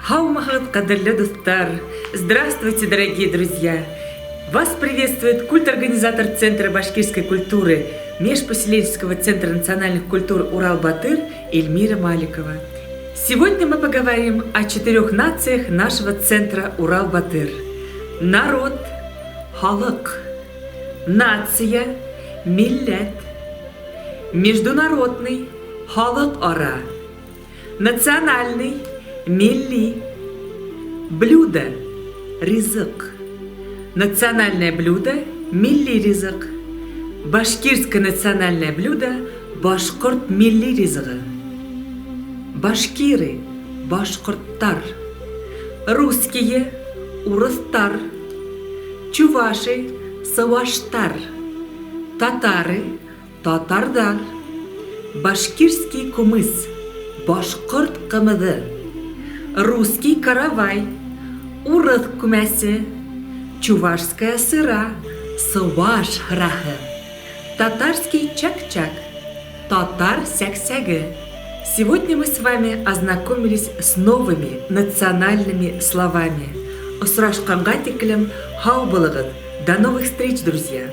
Хаумахат, кадерлі достар! Здравствуйте, дорогие друзья! Вас приветствует культ-организатор Центра башкирской культуры Межпоселенческого центра национальных культур Урал-Батыр Эльмира Маликова. Сегодня мы поговорим о 4 нациях нашего центра Урал-Батыр. Народ – халык, нация – милләт, международный – халык-ара, национальный – милли, блюдо – ризык, национальное блюдо – милли ризык, башкирское национальное блюдо – башкорт милли ризыгы, башкиры – башкорттар, русские – урыстар, чуваши – саваштар, татары – татардар, башкирский кумыс – башкорт кымыды, русский каравай, урыс күмәсе, чувашская сыра, сываш храхы, татарский чак-чак, татар сяк-сягі. Сегодня мы с вами ознакомились с новыми национальными словами. Осрашканға текілім хау болығыт. До новых встреч, друзья!